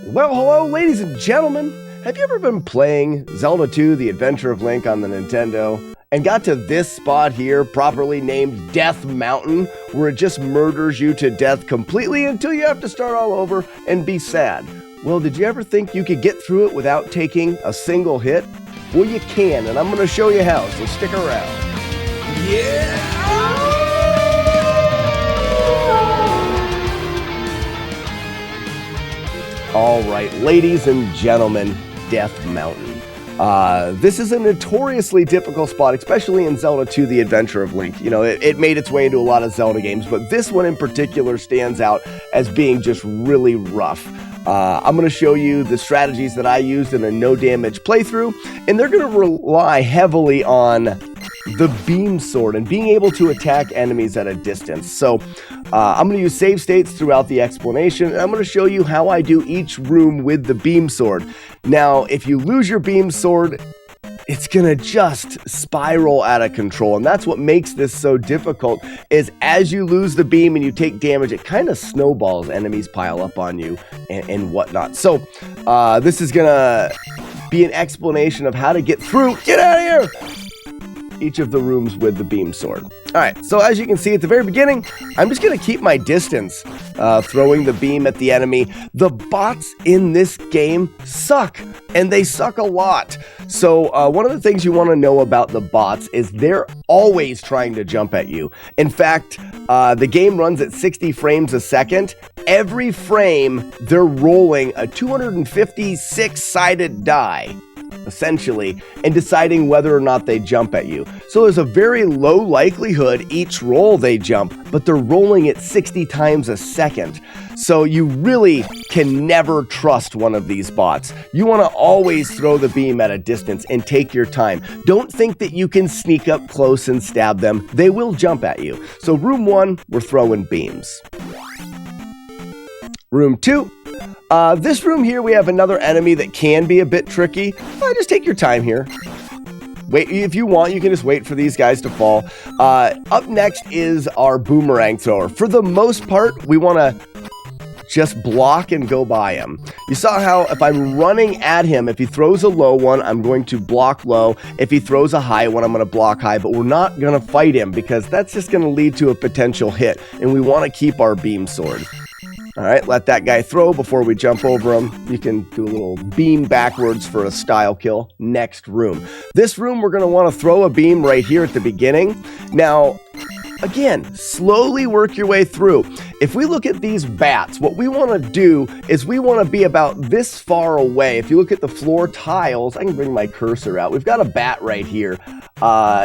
Well, hello, ladies and gentlemen. Have you ever been playing Zelda 2, The Adventure of Link on the Nintendo, and got to this spot here, properly named Death Mountain, where it just murders you to death completely until you have to start all over and be sad? Well, did you ever think you could get through it without taking a single hit? Well, you can, and I'm going to show you how, so stick around. Yeah! All right, ladies and gentlemen, Death Mountain. This is a notoriously difficult spot, especially in Zelda 2, The Adventure of Link. You know, it made its way into a lot of Zelda games, but this one in particular stands out as being just really rough. I'm going to show you the strategies that I used in a no-damage playthrough, and they're going to rely heavily on the beam sword and being able to attack enemies at a distance. So I'm going to use save states throughout the explanation, and I'm going to show you how I do each room with the beam sword. Now, if you lose your beam sword, it's going to just spiral out of control, and that's what makes this so difficult, is as you lose the beam and you take damage, it kind of snowballs. Enemies pile up on you and whatnot. So this is going to be an explanation of how to get through. Get out of here! Each of the rooms with the beam sword. All right, so as you can see at the very beginning, I'm just going to keep my distance, throwing the beam at the enemy. The bots in this game suck, and they suck a lot. So one of the things you want to know about the bots is they're always trying to jump at you. In fact, the game runs at 60 frames a second. Every frame, they're rolling a 256-sided die, essentially, and deciding whether or not they jump at you. So there's a very low likelihood each roll they jump, but they're rolling it 60 times a second. So you really can never trust one of these bots. You want to always throw the beam at a distance and take your time. Don't think that you can sneak up close and stab them. They will jump at you. So room 1, we're throwing beams. Room 2. This room here, we have another enemy that can be a bit tricky. Just take your time here. Wait, if you want, you can just wait for these guys to fall. Up next is our boomerang thrower. For the most part, we want to just block and go by him. You saw how if I'm running at him, if he throws a low one, I'm going to block low. If he throws a high one, I'm going to block high, but we're not going to fight him because that's just going to lead to a potential hit, and we want to keep our beam sword. All right, let that guy throw before we jump over him. You can do a little beam backwards for a style kill. Next room. This room, we're going to want to throw a beam right here at the beginning. Now, again, slowly work your way through. If we look at these bats, what we want to do is we want to be about this far away. If you look at the floor tiles, I can bring my cursor out. We've got a bat right here.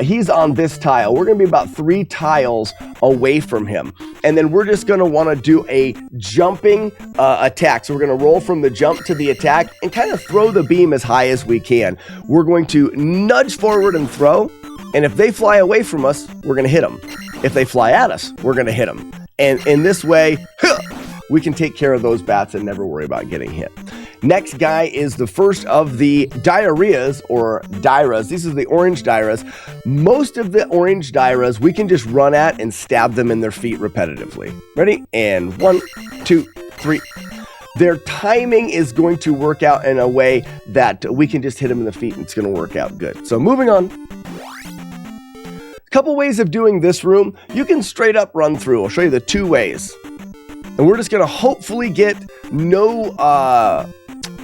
He's on this tile. We're going to be about 3 tiles away from him. And then we're just going to want to do a jumping attack. So we're going to roll from the jump to the attack and kind of throw the beam as high as we can. We're going to nudge forward and throw. And if they fly away from us, we're going to hit them. If they fly at us, we're going to hit them. And in this way, we can take care of those bats and never worry about getting hit. Next guy is the first of the diarrheas or Dairas. These are the orange Dairas. Most of the orange Dairas we can just run at and stab them in their feet repetitively. Ready? And 1, 2, 3. Their timing is going to work out in a way that we can just hit them in the feet and it's going to work out good. So moving on. Couple ways of doing this room. You can straight up run through. I'll show you the 2 ways. And we're just going to hopefully get no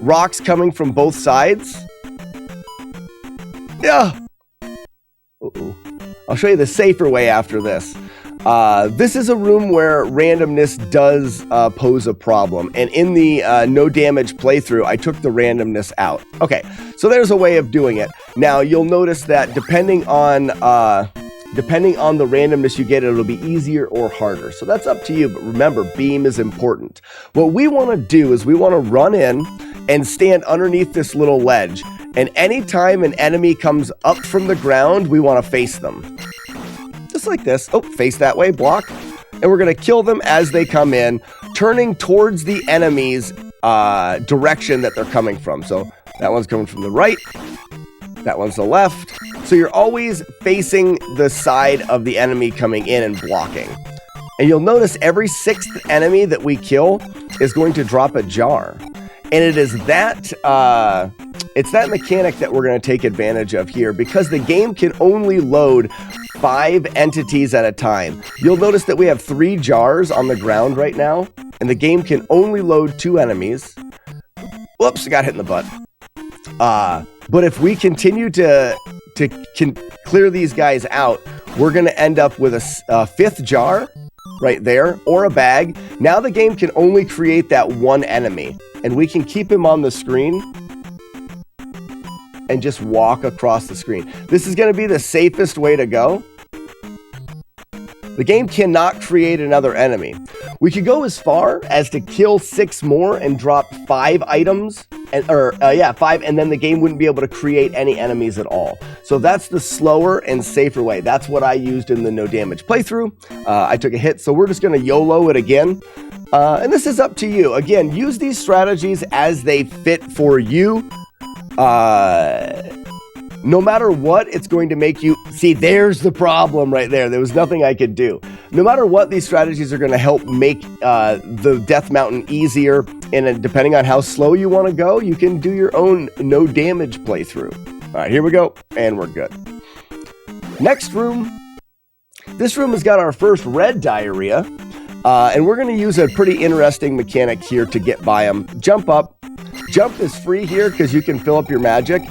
rocks coming from both sides. Yeah. Uh-oh. I'll show you the safer way after this. This is a room where randomness does pose a problem. And in the no damage playthrough, I took the randomness out. Okay, so there's a way of doing it. Now, you'll notice that depending on the randomness you get, it'll be easier or harder. So that's up to you, but remember, beam is important. What we want to do is we want to run in and stand underneath this little ledge. And anytime an enemy comes up from the ground, we want to face them. Just like this. Oh, face that way, block. And we're going to kill them as they come in, turning towards the enemy's direction that they're coming from. So that one's coming from the right. That one's the left. So you're always facing the side of the enemy coming in and blocking. And you'll notice every 6th enemy that we kill is going to drop a jar. And it is that it's that mechanic that we're going to take advantage of here, because the game can only load 5 entities at a time. You'll notice that we have 3 jars on the ground right now, and the game can only load 2 enemies. Whoops, I got hit in the butt. But if we continue to clear these guys out, we're going to end up with a 5th jar right there, or a bag. Now the game can only create that 1 enemy, and we can keep him on the screen and just walk across the screen. This is going to be the safest way to go. The game cannot create another enemy. We could go as far as to kill 6 more and drop 5 items, and 5, and then the game wouldn't be able to create any enemies at all. So that's the slower and safer way. That's what I used in the no damage playthrough. I took a hit, so we're just going to YOLO it again. And this is up to you. Again, use these strategies as they fit for you. No matter what, it's going to make you... See, there's the problem right there. There was nothing I could do. No matter what, these strategies are going to help make the Death Mountain easier. And depending on how slow you want to go, you can do your own no damage playthrough. All right, here we go. And we're good. Next room. This room has got our first red diarrhea. And we're going to use a pretty interesting mechanic here to get by them. Jump up. Jump is free here because you can fill up your magic.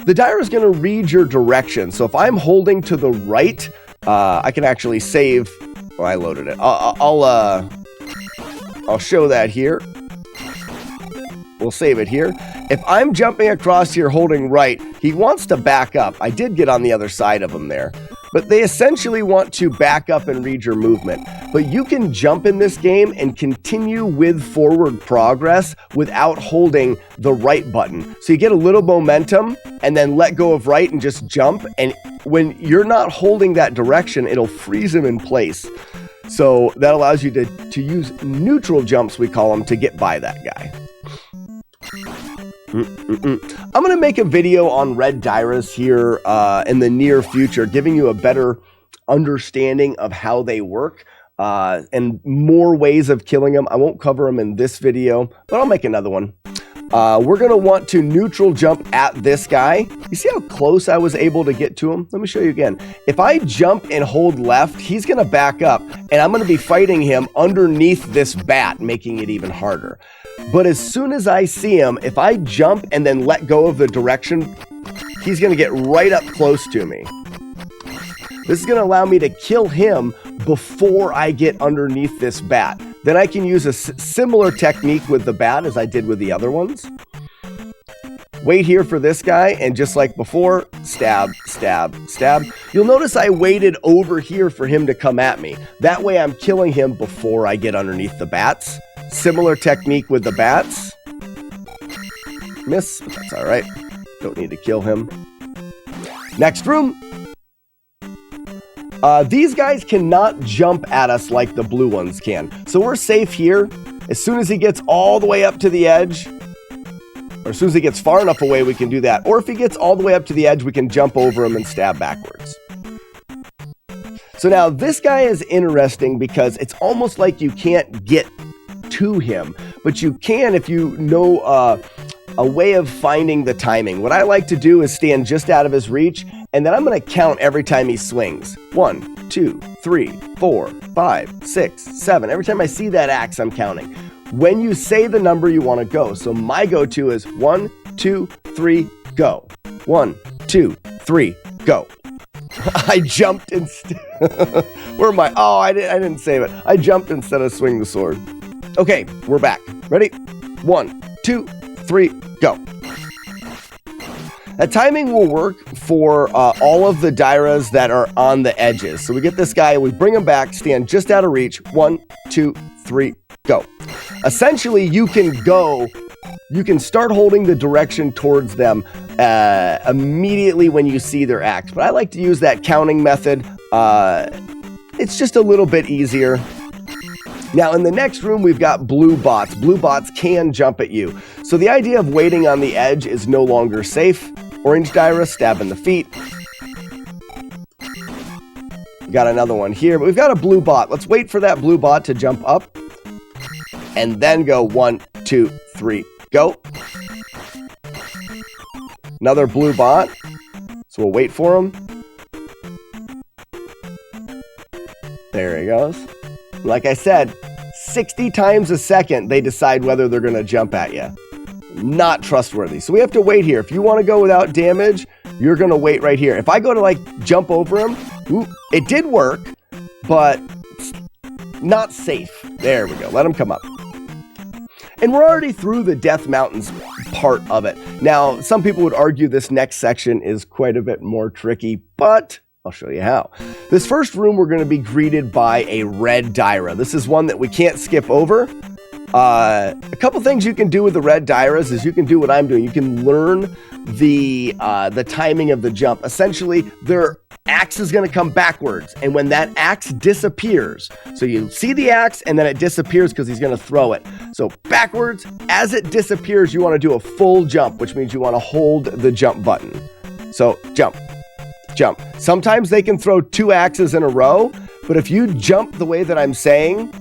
The diarrhea is going to read your direction. So if I'm holding to the right, I can actually save. Oh, I loaded it. I'll show that here. We'll save it here. If I'm jumping across here holding right, he wants to back up. I did get on the other side of him there. But they essentially want to back up and read your movement. But you can jump in this game and continue with forward progress without holding the right button. So you get a little momentum and then let go of right and just jump. And when you're not holding that direction, it'll freeze him in place. So that allows you to use neutral jumps, we call them, to get by that guy. I'm going to make a video on red diarrheas here in the near future, giving you a better understanding of how they work and more ways of killing them. I won't cover them in this video, but I'll make another one. We're going to want to neutral jump at this guy. You see how close I was able to get to him? Let me show you again. If I jump and hold left, he's going to back up, and I'm going to be fighting him underneath this bat, making it even harder. But as soon as I see him, if I jump and then let go of the direction, he's going to get right up close to me. This is going to allow me to kill him before I get underneath this bat. Then I can use a similar technique with the bat as I did with the other ones. Wait here for this guy, and just like before, stab, stab, stab. You'll notice I waited over here for him to come at me. That way I'm killing him before I get underneath the bats. Similar technique with the bats. Miss, but that's all right. Don't need to kill him. Next room. These guys cannot jump at us like the blue ones can. So we're safe here. As soon as he gets all the way up to the edge, or as soon as he gets far enough away, we can do that. Or if he gets all the way up to the edge, we can jump over him and stab backwards. So now this guy is interesting because it's almost like you can't get to him, but you can if you know a way of finding the timing. What I like to do is stand just out of his reach, and then I'm going to count every time he swings. 1, 2, 3, 4, 5, 6, 7. Every time I see that axe, I'm counting. When you say the number you want to go, so my go-to is 1, 2, 3, go. 1, 2, 3, go. I jumped instead. Where am I? Oh, I didn't save it. I jumped instead of swinging the sword. Okay, we're back. Ready? 1, 2, 3, go. That timing will work for all of the diarrheas that are on the edges. So we get this guy, we bring him back, stand just out of reach. 1, 2, 3, go. Essentially, you can start holding the direction towards them immediately when you see their axe. But I like to use that counting method. It's just a little bit easier. Now, in the next room, we've got blue bots. Blue bots can jump at you. So the idea of waiting on the edge is no longer safe. Orange diarrhea, stab in the feet. We got another one here, but we've got a blue bot. Let's wait for that blue bot to jump up and then go 1, 2, 3, Go. Another blue bot. So we'll wait for him. There he goes. Like I said, 60 times a second, they decide whether they're going to jump at you. Not trustworthy. So we have to wait here. If you want to go without damage, you're going to wait right here. If I go to like jump over him, ooh, it did work, but it's not safe. There we go. Let him come up. And we're already through the Death Mountains part of it. Now, some people would argue this next section is quite a bit more tricky, but I'll show you how. This first room, we're going to be greeted by a red Dyra. This is one that we can't skip over. A couple things you can do with the red Dyras is you can do what I'm doing. You can learn the timing of the jump. Essentially, their axe is going to come backwards, and when that axe disappears, so you see the axe and then it disappears because he's going to throw it. So backwards, as it disappears, you want to do a full jump, which means you want to hold the jump button. So jump. Jump. Sometimes they can throw 2 axes in a row, but if you jump the way that I'm saying,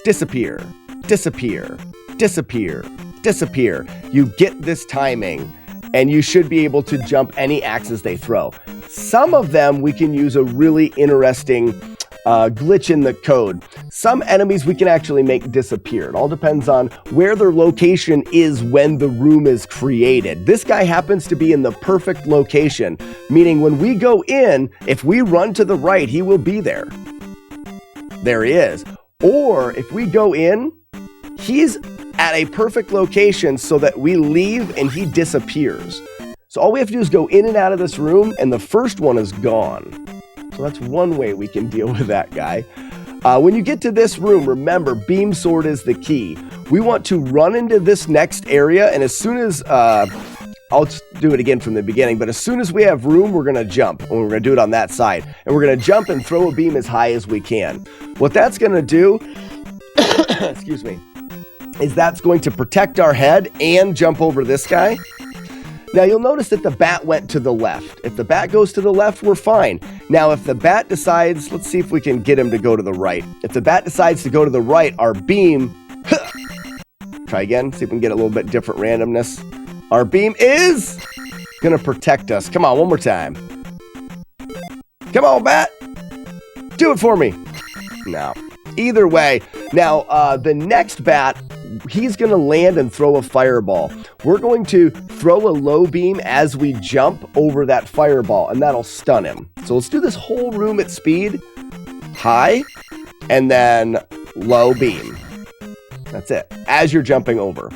disappear, disappear, disappear, disappear. You get this timing, and you should be able to jump any axes they throw. Some of them, we can use a really interesting glitch in the code. Some enemies we can actually make disappear. It all depends on where their location is when the room is created. This guy happens to be in the perfect location, meaning when we go in, if we run to the right, he will be there. There he is. Or if we go in, he's at a perfect location so that we leave and he disappears. So all we have to do is go in and out of this room, and the first one is gone. So that's one way we can deal with that guy. When you get to this room, remember, beam sword is the key. We want to run into this next area, and as soon as, I'll do it again from the beginning, but as soon as we have room, we're going to jump, and we're going to do it on that side. And we're going to jump and throw a beam as high as we can. What that's going to do, excuse me, is that's going to protect our head and jump over this guy. Now you'll notice that the bat went to the left. If the bat goes to the left, we're fine. Now if the bat decides, let's see if we can get him to go to the right. If the bat decides to go to the right, our beam, try again, see if we can get a little bit different randomness. Our beam is gonna protect us. Come on, one more time. Come on, bat. Do it for me. No. Either way, now the next bat, he's going to land and throw a fireball. We're going to throw a low beam as we jump over that fireball, and that'll stun him. So let's do this whole room at speed, high, and then low beam. That's it, as you're jumping over.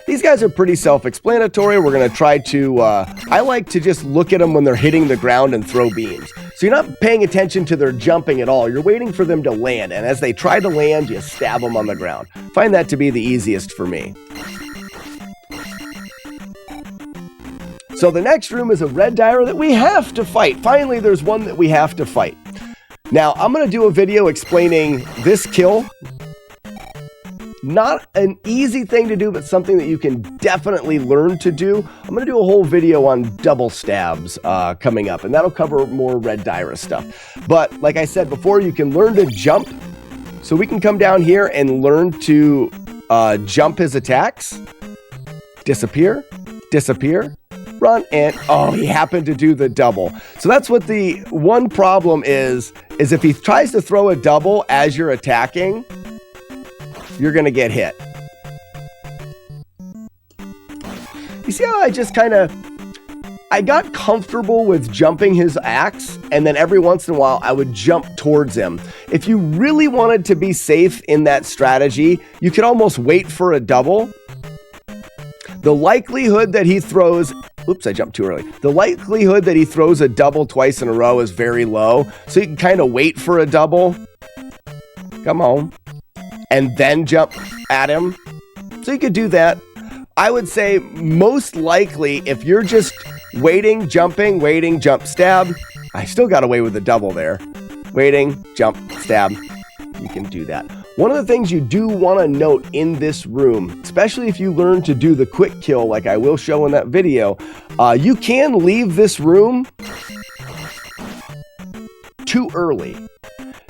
These guys are pretty self-explanatory. We're going to try to, I like to just look at them when they're hitting the ground and throw beams. So you're not paying attention to their jumping at all. You're waiting for them to land. And as they try to land, you stab them on the ground. Find that to be the easiest for me. So the next room is a red Dyra that we have to fight. Finally, there's one that we have to fight. Now, I'm going to do a video explaining this kill. Not an easy thing to do, but something that you can definitely learn to do. I'm going to do a whole video on double stabs coming up, and that'll cover more red Dyra stuff. But like I said before, you can learn to jump. So we can come down here and learn to jump his attacks. Disappear, disappear, run, and oh, he happened to do the double. So that's what the one problem is if he tries to throw a double as you're attacking, you're going to get hit. You see how I just I got comfortable with jumping his axe, and then every once in a while I would jump towards him. If you really wanted to be safe in that strategy, you could almost wait for a double. The likelihood that he throws, oops, I jumped too early. The likelihood that he throws a double twice in a row is very low. So you can kind of wait for a double. Come on. And then jump at him. So you could do that. I would say most likely if you're just waiting, jumping, waiting, jump, stab. I still got away with the double there. Waiting, jump, stab. You can do that. One of the things you do want to note in this room, especially if you learn to do the quick kill like I will show in that video, you can leave this room too early.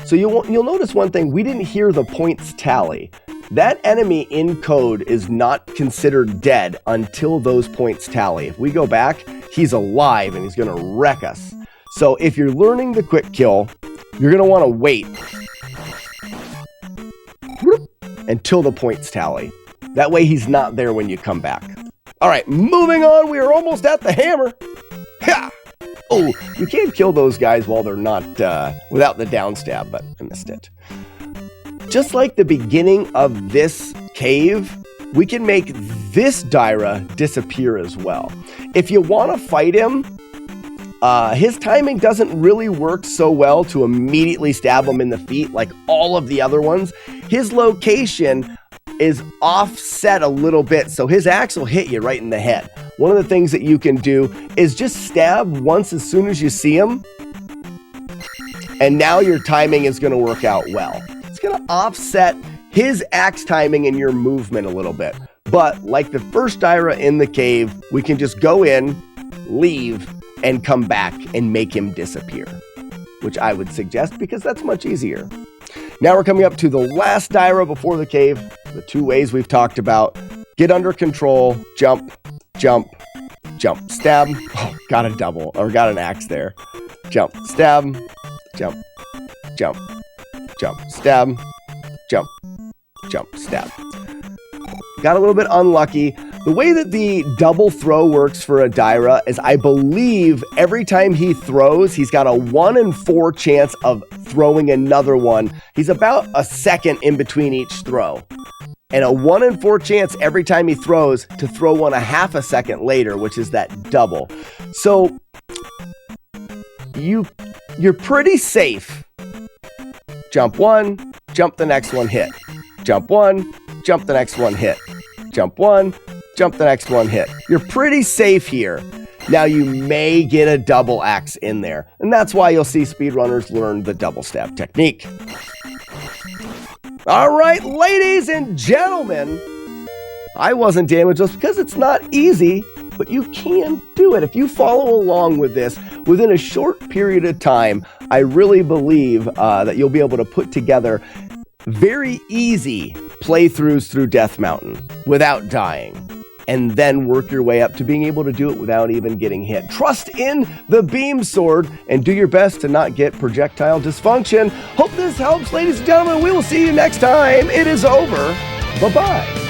So you'll notice one thing, we didn't hear the points tally. that enemy in code is not considered dead until those points tally. If we go back, he's alive and he's going to wreck us. So if you're learning the quick kill, you're going to want to wait until the points tally. That way he's not there when you come back. All right, moving on. We are almost at the hammer. Ha! Oh, you can't kill those guys while they're not without the down stab, but I missed it. Just like the beginning of this cave, we can make this Daira disappear as well. If you want to fight him, his timing doesn't really work so well to immediately stab him in the feet like all of the other ones. His location is offset a little bit, so his axe will hit you right in the head. One of the things that you can do is just stab once as soon as you see him, and now your timing is going to work out well. It's going to offset his axe timing and your movement a little bit. But like the first Daira in the cave, we can just go in, leave, and come back and make him disappear, which I would suggest because that's much easier. Now we're coming up to the last Daira before the cave. The two ways we've talked about: get under control, jump, jump, jump, stab. Oh, got a double, or got an axe there. Jump, stab, jump, jump, jump, stab, jump, jump, stab. Got a little bit unlucky. The way that the double throw works for a Daira is, I believe every time he throws, he's got a 1 in 4 chance of throwing another one. He's about a second in between each throw. And a 1 in 4 chance every time he throws to throw one a half a second later, which is that double. So you're pretty safe. Jump one, jump the next one, hit. Jump one, jump the next one, hit. Jump one, jump the next one, hit. You're pretty safe here. Now you may get a double axe in there, and that's why you'll see speedrunners learn the double stab technique. All right, ladies and gentlemen, I wasn't damaged just because it's not easy, but you can do it. If you follow along with this within a short period of time, I really believe that you'll be able to put together very easy playthroughs through Death Mountain without dying, and then work your way up to being able to do it without even getting hit. Trust in the beam sword and do your best to not get projectile dysfunction. Hope this helps, ladies and gentlemen. We will see you next time. It is over. Bye-bye.